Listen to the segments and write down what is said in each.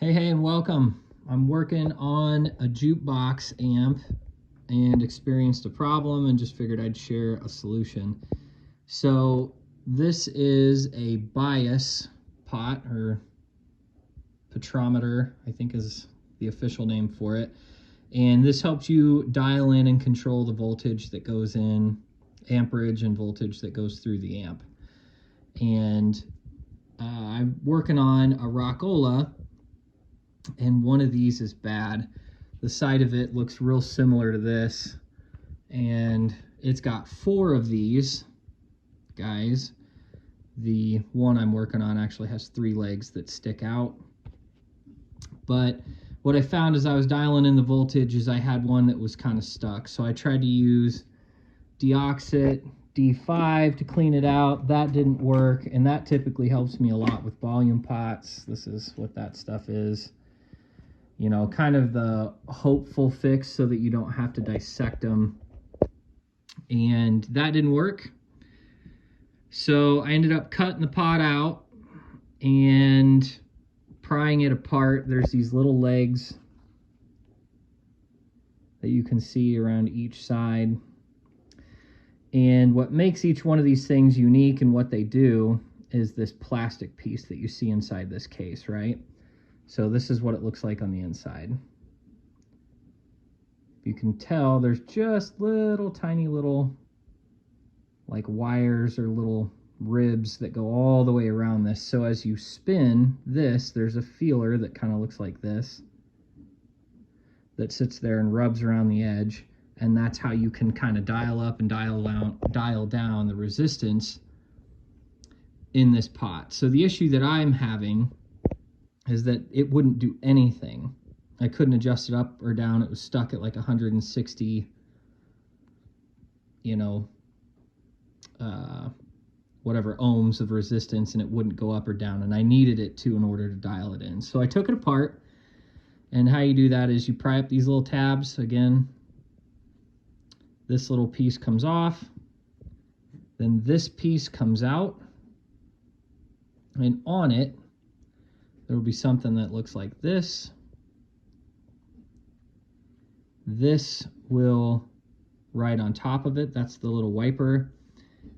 Hey, and welcome. I'm working on a Jukebox amp and experienced a problem and just figured I'd share a solution. So this is a bias pot, or potentiometer, I think is the official name for it. And this helps you dial in and control the voltage that goes in, amperage and voltage that goes through the amp. And I'm working on a Rock-ola, and one of these is bad. The side of it looks real similar to this, and it's got 4 of these guys. The one I'm working on actually has 3 legs that stick out. But what I found as I was dialing in the voltage is I had one that was kind of stuck. So I tried to use deoxit D5 to clean it out. That didn't work, and that typically helps me a lot with volume pots. This is what that stuff is. You know, kind of the hopeful fix so that you don't have to dissect them. And that didn't work. So I ended up cutting the pot out and prying it apart. There's these little legs that you can see around each side. And what makes each one of these things unique and what they do is this plastic piece that you see inside this case, right? So this is what it looks like on the inside. You can tell there's just tiny little like wires or little ribs that go all the way around this. So as you spin this, there's a feeler that kind of looks like this that sits there and rubs around the edge. And that's how you can kind of dial up and dial down the resistance in this pot. So the issue that I'm having is that it wouldn't do anything. I couldn't adjust it up or down. It was stuck at like 160, whatever ohms of resistance, and it wouldn't go up or down. And I needed it to in order to dial it in. So I took it apart, and how you do that is you pry up these little tabs. Again, this little piece comes off, then this piece comes out, and on it, there will be something that looks like this. This will ride on top of it. That's the little wiper.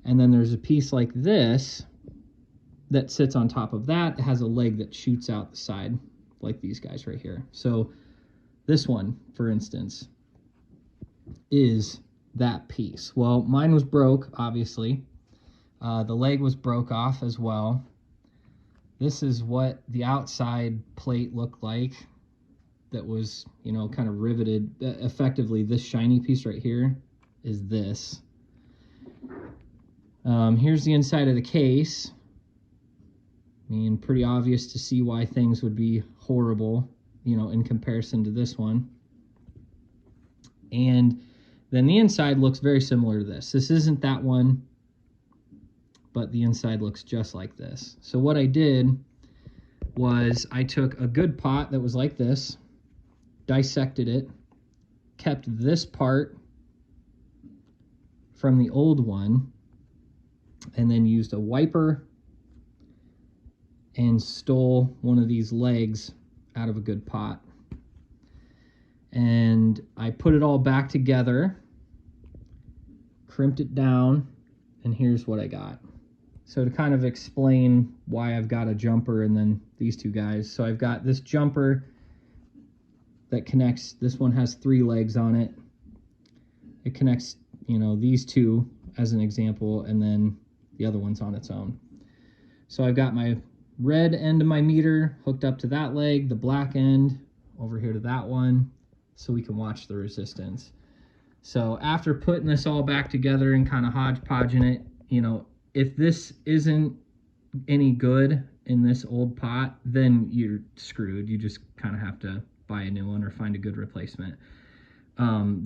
And then there's a piece like this that sits on top of that. It has a leg that shoots out the side, like these guys right here. So this one, for instance, is that piece. Well, mine was broke, obviously. The leg was broke off as well. This is what the outside plate looked like that was, kind of riveted. Effectively, this shiny piece right here is this. Here's the inside of the case. I mean, pretty obvious to see why things would be horrible, in comparison to this one. And then the inside looks very similar to this. This isn't that one, but the inside looks just like this. So what I did was I took a good pot that was like this, dissected it, kept this part from the old one, and then used a wiper and stole one of these legs out of a good pot. And I put it all back together, crimped it down, and here's what I got. So to kind of explain why I've got a jumper and then these 2 guys. So I've got this jumper that connects, this one has 3 legs on it. It connects, these 2 as an example, and then the other one's on its own. So I've got my red end of my meter hooked up to that leg, the black end over here to that one, so we can watch the resistance. So after putting this all back together and kind of hodgepodging it, if this isn't any good in this old pot, then you're screwed. You just kind of have to buy a new one or find a good replacement.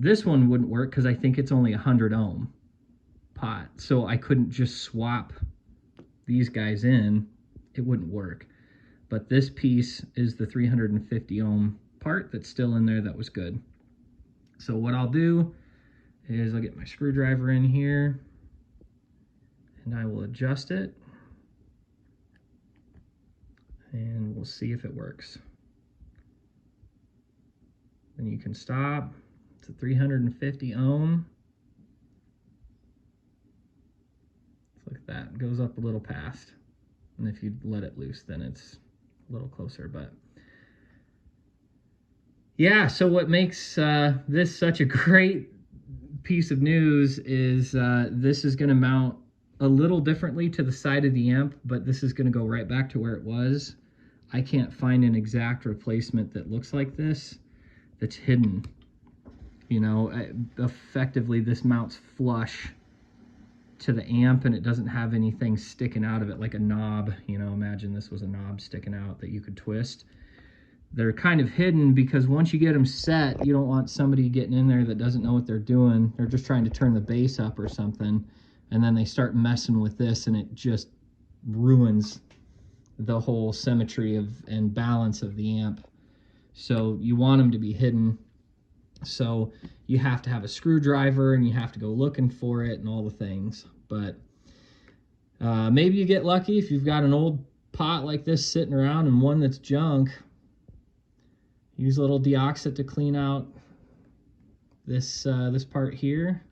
This one wouldn't work because I think it's only 100 ohm pot. So I couldn't just swap these guys in. It wouldn't work. But this piece is the 350 ohm part that's still in there that was good. So what I'll do is I'll get my screwdriver in here, and I will adjust it, and we'll see if it works. Then you can stop. It's a 350 ohm. Look at that, it goes up a little past. And if you let it loose, then it's a little closer, but yeah, so what makes this such a great piece of news is this is going to mount a little differently to the side of the amp, but this is going to go right back to where it was. I can't find an exact replacement that looks like this that's hidden. You know, effectively this mounts flush to the amp and it doesn't have anything sticking out of it like a knob. You know, imagine this was a knob sticking out that you could twist. They're kind of hidden because once you get them set, you don't want somebody getting in there that doesn't know what they're doing. They're just trying to turn the bass up or something, and then they start messing with this and it just ruins the whole symmetry of and balance of the amp. So you want them to be hidden. So you have to have a screwdriver and you have to go looking for it and all the things. But maybe you get lucky if you've got an old pot like this sitting around and one that's junk. Use a little deoxit to clean out this this part here.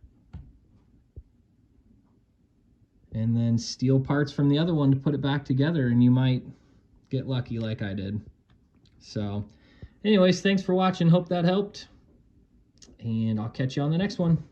And then steel parts from the other one to put it back together, and you might get lucky like I did. So anyways, thanks for watching. Hope that helped. And I'll catch you on the next one.